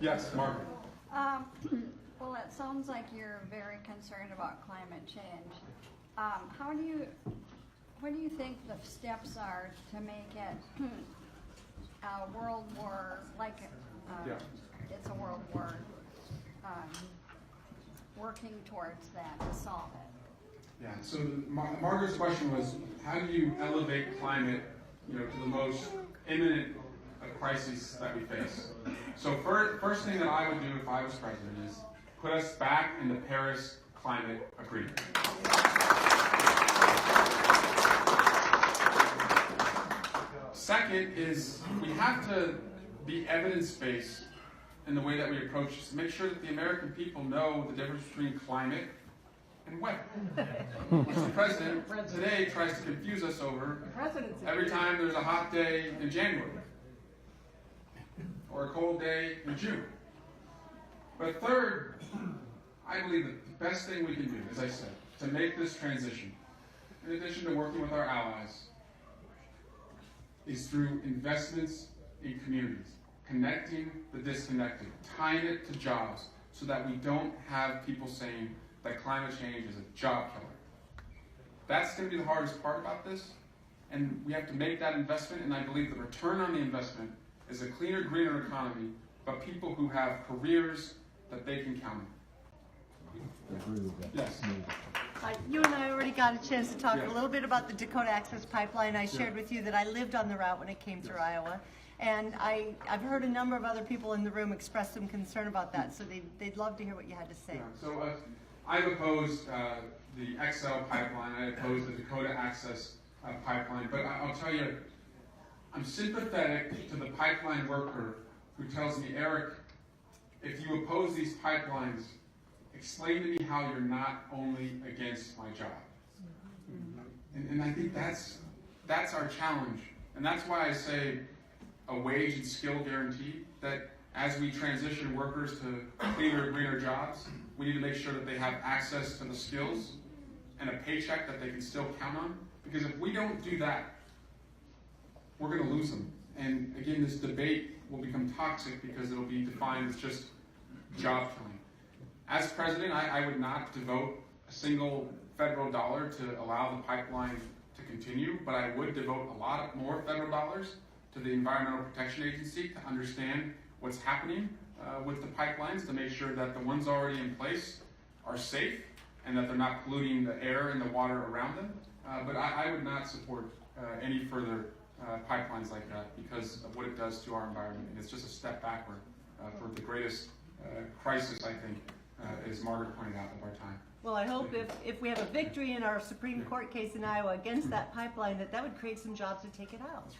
Yes, Margaret. Well, it sounds like you're very concerned about climate change. What do you think the steps are to make it a world war, like it's a world war, working towards that to solve it? Yeah, so Margaret's question was, how do you elevate climate, to the most imminent crises that we face? So first thing that I would do if I was president is put us back in the Paris Climate Agreement. Second is we have to be evidence-based in the way that we approach this, to make sure that the American people know the difference between climate and weather. Which the president today tries to confuse us over every time there's a hot day in January or a cold day in June. But third, I believe that the best thing we can do, as I said, to make this transition, in addition to working with our allies, is through investments in communities, connecting the disconnected, tying it to jobs, so that we don't have people saying that climate change is a job killer. That's going to be the hardest part about this, and we have to make that investment, and I believe the return on the investment is a cleaner, greener economy, but people who have careers that they can count on. Yes. You and I already got a chance to talk Yes. a little bit about the Dakota Access Pipeline. I shared with you that I lived on the route when it came through Iowa. And I've heard a number of other people in the room express some concern about that, so they'd love to hear what you had to say. Yeah. So I've opposed the XL pipeline, I opposed the Dakota Access pipeline, but I'll tell you, I'm sympathetic to the pipeline worker who tells me, Eric, if you oppose these pipelines, explain to me how you're not only against my job. And I think that's our challenge. And that's why I say a wage and skill guarantee, that as we transition workers to cleaner, greener jobs, we need to make sure that they have access to the skills and a paycheck that they can still count on. Because if we don't do that, we're going to lose them. And again, this debate will become toxic because it'll be defined as just job killing. As president, I would not devote a single federal dollar to allow the pipeline to continue, but I would devote a lot more federal dollars to the Environmental Protection Agency to understand what's happening with the pipelines, to make sure that the ones already in place are safe and that they're not polluting the air and the water around them. But I would not support any further pipelines like that because of what it does to our environment. And it's just a step backward for the greatest crisis, I think, as Margaret pointed out, of our time. Well, I hope if we have a victory in our Supreme Court case in Iowa against that pipeline, that would create some jobs to take it out.